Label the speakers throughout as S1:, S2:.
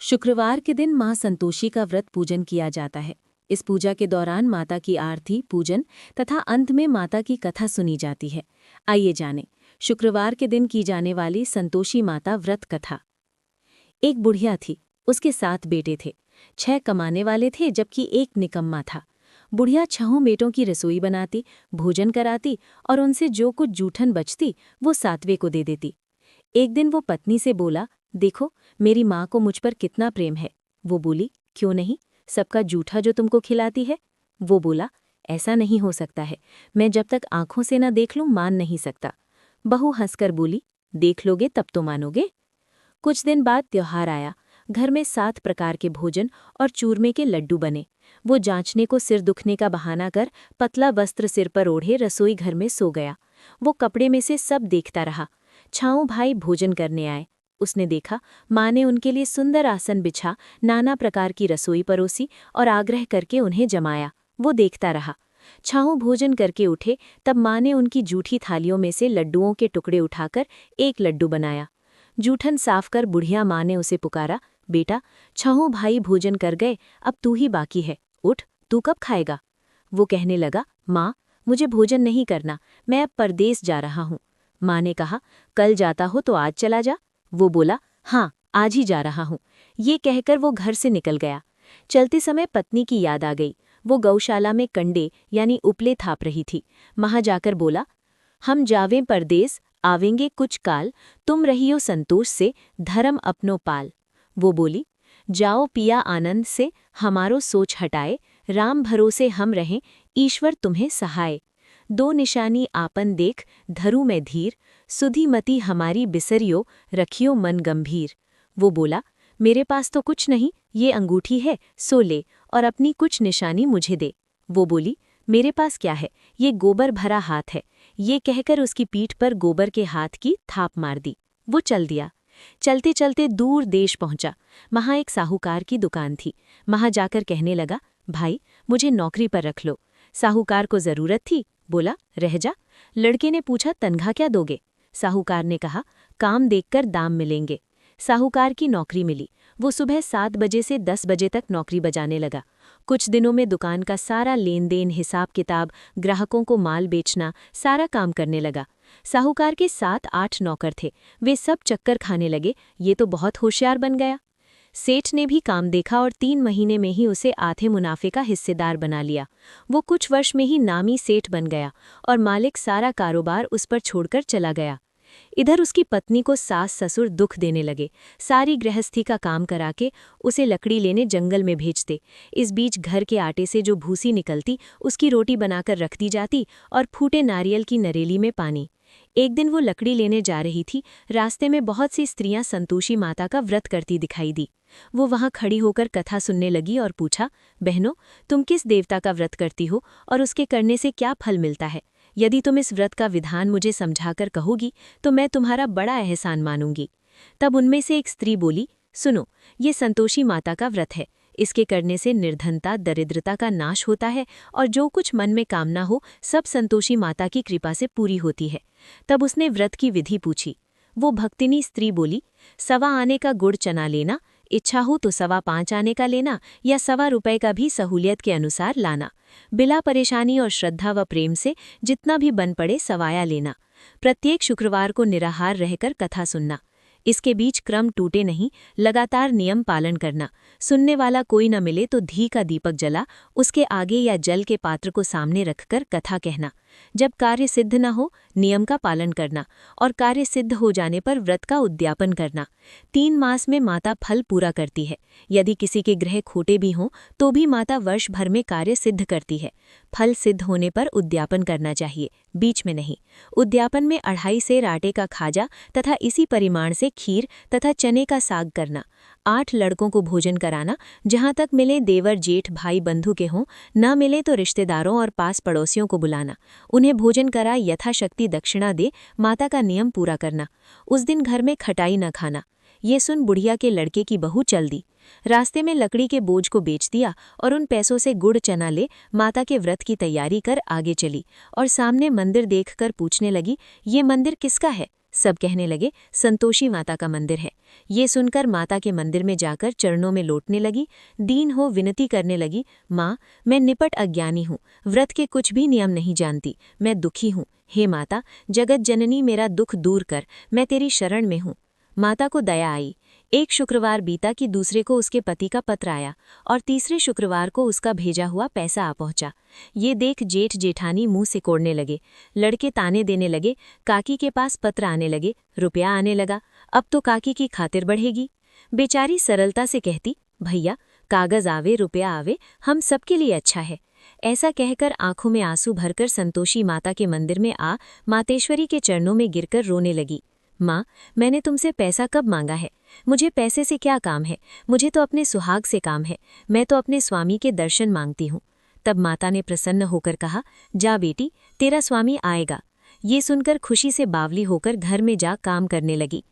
S1: शुक्रवार के दिन मां संतोषी का व्रत पूजन किया जाता है। इस पूजा के दौरान माता की आरती पूजन तथा अंत में माता की कथा सुनी जाती है। आइए जानें शुक्रवार के दिन की जाने वाली संतोषी माता व्रत कथा। एक बुढ़िया थी, उसके 7 बेटे थे। 6 कमाने वाले थे जबकि एक निकम्मा था। बुढ़िया 6 बेटों की रसोई बनाती, भोजन कराती और उनसे जो कुछ जूठन बचती वो 7वें को दे देती। एक दिन वो पत्नी से बोला, देखो मेरी माँ को मुझ पर कितना प्रेम है। वो बोली, क्यों नहीं, सबका जूठा जो तुमको खिलाती है। वो बोला, ऐसा नहीं हो सकता है, मैं जब तक आंखों से न देख लूं मान नहीं सकता। बहू हंसकर बोली, देख लोगे तब तो मानोगे। कुछ दिन बाद त्योहार आया। घर में 7 प्रकार के भोजन और चूरमे के लड्डू बने। वो जांचने को सिर दुखने का बहाना कर पतला वस्त्र सिर पर ओढ़े रसोई घर में सो गया। वो कपड़े में से सब देखता रहा। छाऊ भाई भोजन करने आए। उसने देखा माँ ने उनके लिए सुंदर आसन बिछा, नाना प्रकार की रसोई परोसी और आग्रह करके उन्हें जमाया। वो देखता रहा। छाऊ भोजन करके उठे तब माँ ने उनकी जूठी थालियों में से लड्डुओं के टुकड़े उठाकर एक लड्डू बनाया। जूठन साफ कर बुढ़िया माँ ने उसे पुकारा, बेटा छाऊ भाई भोजन कर गए, अब तू ही बाकी है, उठ, तू कब खाएगा। वो कहने लगा, माँ मुझे भोजन नहीं करना, मैं अब परदेस जा रहा हूँ। माँ ने कहा, कल जाता हो तो आज चला जा। वो बोला, हाँ आज ही जा रहा हूँ। ये कहकर वो घर से निकल गया। चलते समय पत्नी की याद आ गई। वो गौशाला में कंडे यानी उपले थाप रही थी। वहां जाकर बोला, हम जावें परदेस, आवेंगे कुछ काल, तुम रहियो संतोष से, धर्म अपनो पाल। वो बोली, जाओ पिया आनंद से, हमारो सोच हटाए, राम भरोसे हम रहें, ईश्वर तुम्हें सहाय। 2 निशानी आपन देख, धरू में धीर, सुधी मति हमारी बिसरियो, रखियो मन गंभीर। वो बोला, मेरे पास तो कुछ नहीं, ये अंगूठी है, सो ले और अपनी कुछ निशानी मुझे दे। वो बोली, मेरे पास क्या है, ये गोबर भरा हाथ है। ये कहकर उसकी पीठ पर गोबर के हाथ की थाप मार दी। वो चल दिया। चलते चलते दूर देश पहुंचा। वहां एक साहूकार की दुकान थी। वहां जाकर कहने लगा, भाई मुझे नौकरी पर रख लो। साहूकार को जरूरत थी, बोला, रह जा। लड़के ने पूछा, तनख्वाह क्या दोगे। साहूकार ने कहा, काम देखकर दाम मिलेंगे। साहूकार की नौकरी मिली। वो सुबह 7 बजे से 10 बजे तक नौकरी बजाने लगा। कुछ दिनों में दुकान का सारा लेन देन, हिसाब किताब, ग्राहकों को माल बेचना, सारा काम करने लगा। साहूकार के 7-8 नौकर थे। वे सब चक्कर खाने लगे, ये तो बहुत होशियार बन गया। सेठ ने भी काम देखा और 3 महीने में ही उसे आधे मुनाफे का हिस्सेदार बना लिया। वो कुछ वर्ष में ही नामी सेठ बन गया और मालिक सारा कारोबार उस पर छोड़कर चला गया। इधर उसकी पत्नी को सास ससुर दुख देने लगे। सारी गृहस्थी का काम करा के उसे लकड़ी लेने जंगल में भेजते। इस बीच घर के आटे से जो भूसी निकलती उसकी रोटी बनाकर रख दी जाती और फूटे नारियल की नरेली में पानी। एक दिन वो लकड़ी लेने जा रही थी। रास्ते में बहुत सी स्त्रियां संतोषी माता का व्रत करती दिखाई दी। वो वहां खड़ी होकर कथा सुनने लगी और पूछा, बहनों तुम किस देवता का व्रत करती हो और उसके करने से क्या फल मिलता है। यदि तुम इस व्रत का विधान मुझे समझाकर कहोगी तो मैं तुम्हारा बड़ा एहसान मानूंगी। तब उनमें से एक स्त्री बोली, सुनो, ये संतोषी माता का व्रत है। इसके करने से निर्धनता दरिद्रता का नाश होता है और जो कुछ मन में कामना हो सब संतोषी माता की कृपा से पूरी होती है। तब उसने व्रत की विधि पूछी। वो भक्तिनी स्त्री बोली, 1.25 आने का गुड़ चना लेना, इच्छा हो तो 5.25 आने का लेना या 1.25 रुपए का भी सहूलियत के अनुसार लाना। बिला परेशानी और श्रद्धा व प्रेम से जितना भी बन पड़े सवाया लेना। प्रत्येक शुक्रवार को निराहार रहकर कथा सुनना। इसके बीच क्रम टूटे नहीं, लगातार नियम पालन करना। सुनने वाला कोई न मिले तो घी का दीपक जला उसके आगे या जल के पात्र को सामने रखकर कथा कहना। जब कार्य सिद्ध न हो नियम का पालन करना और कार्य सिद्ध हो जाने पर व्रत का उद्यापन करना। 3 मास में माता फल पूरा करती है। यदि किसी के ग्रह खोटे भी हों तो भी माता वर्ष भर में कार्य सिद्ध करती है। फल सिद्ध होने पर उद्यापन करना चाहिए, बीच में नहीं। उद्यापन में 2.5 सेर आटे का खाजा तथा इसी परिमाण से खीर तथा चने का साग करना। 8 लड़कों को भोजन कराना, जहाँ तक मिले देवर जेठ भाई बंधु के हों, न मिले तो रिश्तेदारों और पास पड़ोसियों को बुलाना। उन्हें भोजन करा यथाशक्ति दक्षिणा दे माता का नियम पूरा करना। उस दिन घर में खटाई न खाना। ये सुन बुढ़िया के लड़के की बहू चल दी। रास्ते में लकड़ी के बोझ को बेच दिया और उन पैसों से गुड़ चना ले माता के व्रत की तैयारी कर आगे चली और सामने मंदिर देखकर पूछने लगी, ये मंदिर किसका है। सब कहने लगे संतोषी माता का मंदिर है। ये सुनकर माता के मंदिर में जाकर चरणों में लौटने लगी, दीन हो विनती करने लगी, माँ मैं निपट अज्ञानी हूँ, व्रत के कुछ भी नियम नहीं जानती, मैं दुखी हूँ, हे माता जगत जननी मेरा दुख दूर कर, मैं तेरी शरण में हूँ। माता को दया आई। एक शुक्रवार बीता कि दूसरे को उसके पति का पत्र आया और तीसरे शुक्रवार को उसका भेजा हुआ पैसा आ पहुंचा। ये देख जेठ जेठानी मुंह से कोड़ने लगे, लड़के ताने देने लगे, काकी के पास पत्र आने लगे, रुपया आने लगा, अब तो काकी की खातिर बढ़ेगी। बेचारी सरलता से कहती, भैया कागज आवे रुपया आवे हम सबके लिए अच्छा है। ऐसा कहकर आंखों में आंसू भरकर संतोषी माता के मंदिर में आ मातेश्वरी के चरणों में गिरकर रोने लगी। माँ मैंने तुमसे पैसा कब मांगा है? मुझे पैसे से क्या काम है? मुझे तो अपने सुहाग से काम है, मैं तो अपने स्वामी के दर्शन मांगती हूँ। तब माता ने प्रसन्न होकर कहा, जा बेटी तेरा स्वामी आएगा। ये सुनकर खुशी से बावली होकर घर में जा काम करने लगी।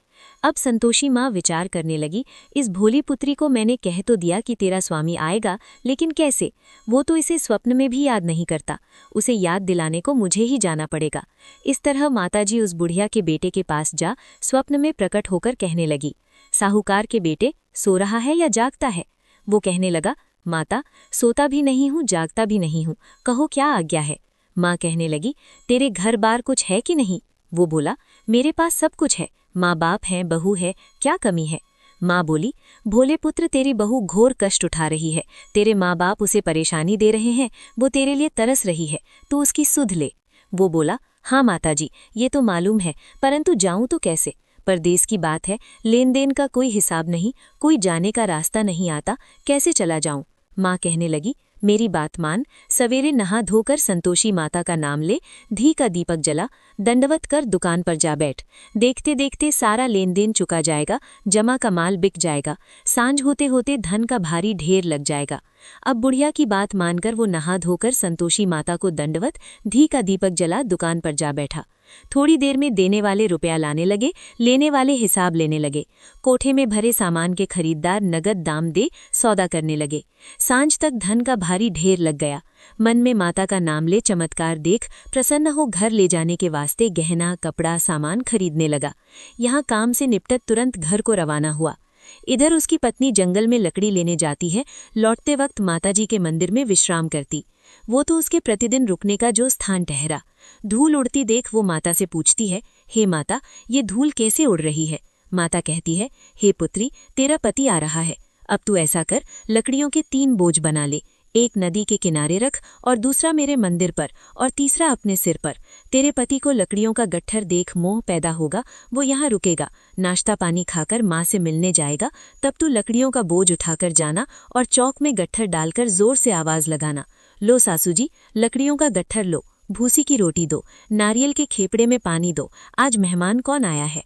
S1: अब संतोषी माँ विचार करने लगी, इस भोली पुत्री को मैंने कह तो दिया कि तेरा स्वामी आएगा, लेकिन कैसे? वो तो इसे स्वप्न में भी याद नहीं करता, उसे याद दिलाने को मुझे ही जाना पड़ेगा। इस तरह माताजी उस बुढ़िया के बेटे के पास जा स्वप्न में प्रकट होकर कहने लगी, साहूकार के बेटे सो रहा है या जागता है? वो कहने लगा, माता सोता भी नहीं हूँ जागता भी नहीं हूँ, कहो क्या आज्ञा है? माँ कहने लगी, तेरे घर बार कुछ है कि नहीं? वो बोला, मेरे पास सब कुछ है, माँ बाप है, बहू है, क्या कमी है? माँ बोली, भोले पुत्र तेरी बहू घोर कष्ट उठा रही है, तेरे माँ बाप उसे परेशानी दे रहे हैं, वो तेरे लिए तरस रही है, तू उसकी सुध ले। वो बोला, हाँ माताजी ये तो मालूम है, परंतु जाऊं तो कैसे? परदेश की बात है, लेन देन का कोई हिसाब नहीं, कोई जाने का रास्ता नहीं आता, कैसे चला जाऊं? माँ कहने लगी, मेरी बात मान, सवेरे नहा धोकर संतोषी माता का नाम ले, घी का दीपक जला, दंडवत कर दुकान पर जा बैठ, देखते देखते सारा लेन देन चुका जाएगा, जमा का माल बिक जाएगा, सांझ होते होते धन का भारी ढेर लग जाएगा। अब बुढ़िया की बात मानकर वो नहा धोकर संतोषी माता को दंडवत, घी का दीपक जला दुकान पर जा बैठा। थोड़ी देर में देने वाले रुपया लाने लगे, लेने वाले हिसाब लेने लगे। कोठे में भरे सामान के खरीददार नगद दाम दे सौदा करने लगे। सांझ तक धन का भारी ढेर लग गया। मन में माता का नाम ले चमत्कार देख प्रसन्न हो घर ले जाने के वास्ते गहना कपड़ा सामान खरीदने लगा। यहाँ काम से निपटत तुरंत घर को रवाना हुआ। इधर उसकी पत्नी जंगल में लकड़ी लेने जाती है, लौटते वक्त माताजी के मंदिर में विश्राम करती। वो तो उसके प्रतिदिन रुकने का जो स्थान ठहरा। धूल उड़ती देख वो माता से पूछती है, हे माता ये धूल कैसे उड़ रही है? माता कहती है, हे पुत्री तेरा पति आ रहा है, अब तू ऐसा कर लकड़ियों के 3 बोझ बना ले, एक नदी के किनारे रख और दूसरा मेरे मंदिर पर और तीसरा अपने सिर पर। तेरे पति को लकड़ियों का गट्ठर देख मोह पैदा होगा, वो यहाँ रुकेगा, नाश्ता पानी खाकर माँ से मिलने जाएगा, तब तू लकड़ियों का बोझ उठाकर जाना और चौक में गट्ठर डालकर जोर से आवाज लगाना, लो सासू जी लकड़ियों का गट्ठर लो, भूसी की रोटी दो, नारियल के खेपड़े में पानी दो, आज मेहमान कौन आया है?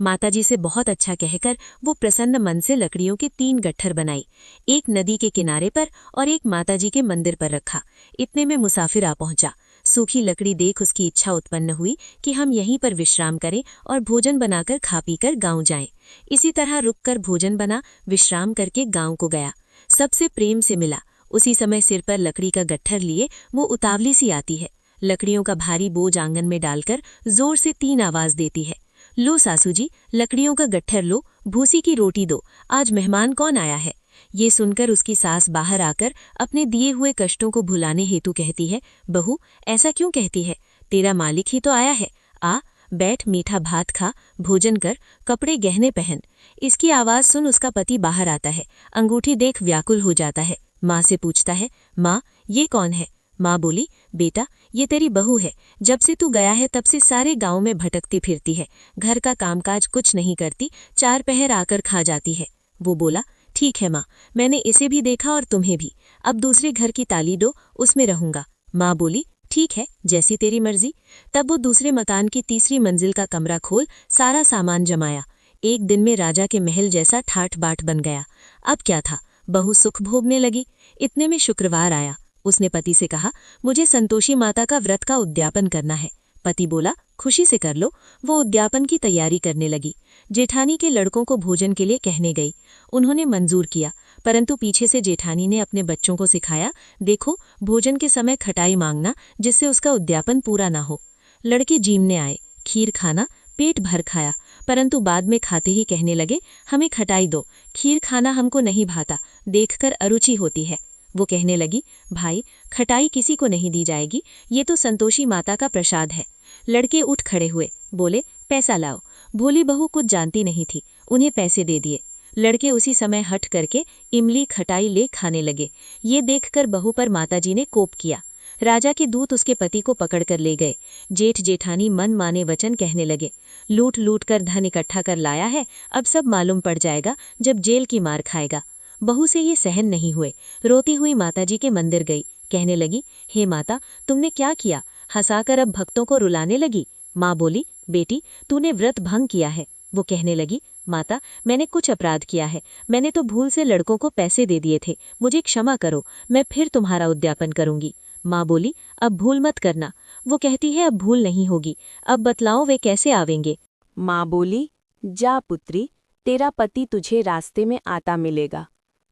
S1: माताजी से बहुत अच्छा कहकर वो प्रसन्न मन से लकड़ियों के 3 गट्ठर बनाई, एक नदी के किनारे पर और एक माताजी के मंदिर पर रखा। इतने में मुसाफिर आ पहुंचा। सूखी लकड़ी देख उसकी इच्छा उत्पन्न हुई कि हम यहीं पर विश्राम करें और भोजन बनाकर खा पीकर गांव जाएं। इसी तरह रुककर भोजन बना, विश्राम करके गांव को गया। सबसे प्रेम से मिला। उसी समय सिर पर लकड़ी का गट्ठर लिए वो उतावली सी आती है। लकड़ियों का भारी बोझ आंगन में डालकर जोर से 3 आवाज देती है, लो सासू जी लकड़ियों का गट्ठर लो, भूसी की रोटी दो, आज मेहमान कौन आया है? ये सुनकर उसकी सास बाहर आकर अपने दिए हुए कष्टों को भुलाने हेतु कहती है, बहू ऐसा क्यों कहती है? तेरा मालिक ही तो आया है, आ बैठ मीठा भात खा, भोजन कर, कपड़े गहने पहन। इसकी आवाज सुन उसका पति बाहर आता है। अंगूठी देख व्याकुल हो जाता है। माँ से पूछता है, माँ ये कौन है? माँ बोली, बेटा ये तेरी बहू है, जब से तू गया है तब से सारे गांव में भटकती फिरती है, घर का कामकाज कुछ नहीं करती, 4 पहर आकर खा जाती है। वो बोला, ठीक है माँ, मैंने इसे भी देखा और तुम्हें भी, अब दूसरे घर की ताली दो, उसमें रहूंगा। माँ बोली, ठीक है जैसी तेरी मर्जी। तब वो दूसरे मकान की 3री मंजिल का कमरा खोल सारा सामान जमाया। एक दिन में राजा के महल जैसा ठाठ बाट बन गया। अब क्या था, बहू सुख भोगने लगी। इतने में शुक्रवार आया। उसने पति से कहा, मुझे संतोषी माता का व्रत का उद्यापन करना है। पति बोला, खुशी से कर लो। वो उद्यापन की तैयारी करने लगी। जेठानी के लड़कों को भोजन के लिए कहने गई। उन्होंने मंजूर किया, परंतु पीछे से जेठानी ने अपने बच्चों को सिखाया, देखो भोजन के समय खटाई मांगना, जिससे उसका उद्यापन पूरा ना हो। लड़के जीमने आए, खीर खाना,
S2: पेट भर खाया, परंतु बाद में खाते ही कहने लगे, हमें खटाई दो, खीर खाना हमको नहीं भाता, देखकर अरुचि होती है। वो कहने लगी, भाई खटाई किसी को नहीं दी जाएगी, ये तो संतोषी माता का प्रसाद है। लड़के उठ खड़े हुए, बोले, पैसा लाओ। भोली बहू कुछ जानती नहीं थी, उन्हें पैसे दे दिए। लड़के उसी समय हट करके इमली खटाई ले खाने लगे। ये देखकर बहू पर माताजी ने कोप किया। राजा के दूत उसके पति को पकड़कर ले गए। जेठ जेठानी मन माने वचन कहने लगे, लूट लूट कर धन इकट्ठा कर लाया है, अब सब मालूम पड़ जाएगा जब जेल की मार खाएगा। बहू से ये सहन नहीं हुए, रोती हुई माताजी के मंदिर गई, कहने लगी, हे माता, तुमने क्या किया? हंसाकर अब भक्तों को रुलाने लगी। माँ बोली, बेटी तूने व्रत भंग किया है। वो कहने लगी, माता मैंने कुछ अपराध किया है, मैंने तो भूल से लड़कों को पैसे दे दिए थे, मुझे क्षमा करो, मैं फिर तुम्हारा उद्यापन करूंगी। माँ बोली, अब भूल मत करना। वो कहती है, अब भूल नहीं होगी, अब बतलाओ वे कैसे आवेंगे।
S1: माँ बोली, जा पुत्री, तेरा पति तुझे रास्ते में आता मिलेगा।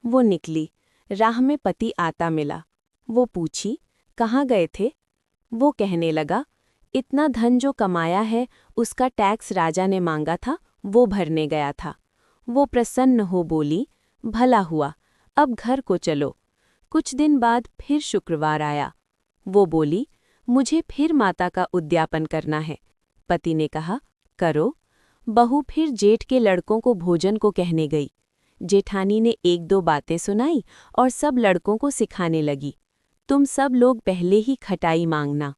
S1: वो निकली, राह में पति आता मिला। वो पूछी, कहाँ गए थे? वो कहने लगा, इतना धन जो कमाया है उसका टैक्स राजा ने मांगा था, वो भरने गया था। वो प्रसन्न हो बोली, भला हुआ, अब घर को चलो। कुछ दिन बाद फिर शुक्रवार आया। वो बोली, मुझे फिर माता का उद्यापन करना है। पति ने कहा, करो। बहू फिर जेठ के लड़कों को भोजन को कहने गई। जेठानी ने एक दो बातें सुनाई और सब लड़कों को सिखाने लगी, तुम सब लोग पहले ही खटाई मांगना।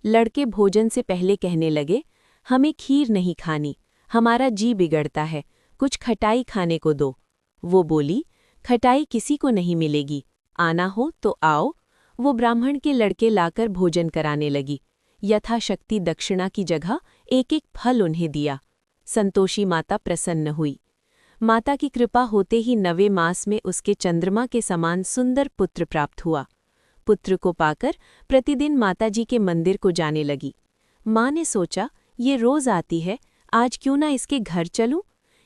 S1: लड़के भोजन से पहले कहने लगे, हमें खीर नहीं खानी, हमारा जी बिगड़ता है, कुछ खटाई खाने को दो। वो बोली, खटाई किसी को नहीं मिलेगी, आना हो तो आओ। वो ब्राह्मण के लड़के लाकर भोजन कराने लगी। यथाशक्ति दक्षिणा की जगह एक एक फल उन्हें दिया। संतोषी माता प्रसन्न हुई। माता की कृपा होते ही 9वें मास में उसके चंद्रमा के समान सुंदर पुत्र प्राप्त हुआ। पुत्र को पाकर प्रतिदिन माताजी के मंदिर को जाने लगी। माँ ने सोचा, ये रोज आती है, आज क्यों ना इसके घर चलूं?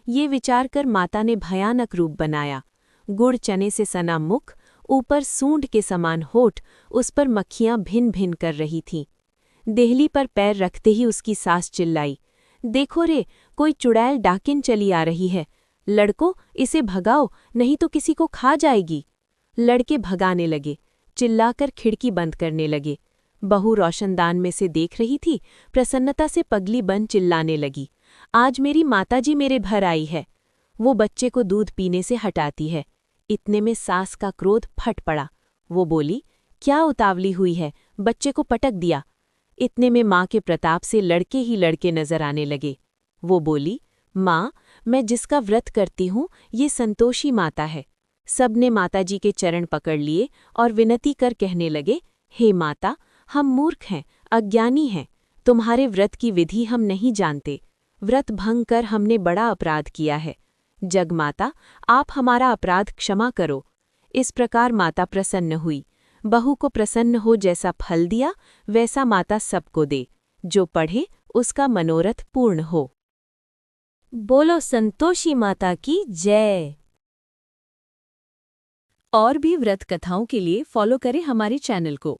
S1: ये विचार कर माता ने भयानक रूप बनाया। गुड़ चने से सना मुख, ऊपर सूंड के समान होठ, उस पर मक्खियां भिन भिन कर रही थीं। देहली पर पैर रखते ही उसकी सास चिल्लाई, देखो रे, कोई चुड़ैल डाकिन चली आ रही है। लड़को, इसे भगाओ, नहीं तो किसी को खा जाएगी। लड़के भगाने लगे, चिल्लाकर खिड़की बंद करने लगे। बहू रोशनदान में से देख रही थी, प्रसन्नता से पगली बन चिल्लाने लगी, आज मेरी माताजी मेरे घर आई है। वो बच्चे को दूध पीने से हटाती है। इतने में सास का क्रोध फट पड़ा। वो बोली, क्या उतावली हुई है, बच्चे को पटक दिया। इतने में माँ के प्रताप से लड़के ही लड़के नजर आने लगे। वो बोली, माँ, मैं जिसका व्रत करती हूँ ये संतोषी माता है। सबने माताजी के चरण पकड़ लिए और विनती कर कहने लगे, हे माता, हम मूर्ख हैं, अज्ञानी हैं, तुम्हारे व्रत की विधि हम नहीं जानते। व्रत भंग कर हमने बड़ा अपराध किया है। जगमाता, आप हमारा अपराध क्षमा करो। इस प्रकार माता प्रसन्न हुई। बहू को प्रसन्न हो जैसा फल दिया, वैसा माता सबको दे। जो पढ़े उसका मनोरथ पूर्ण हो।
S2: बोलो संतोषी माता की जय।
S1: और भी व्रत कथाओं के लिए फॉलो करें हमारे चैनल को।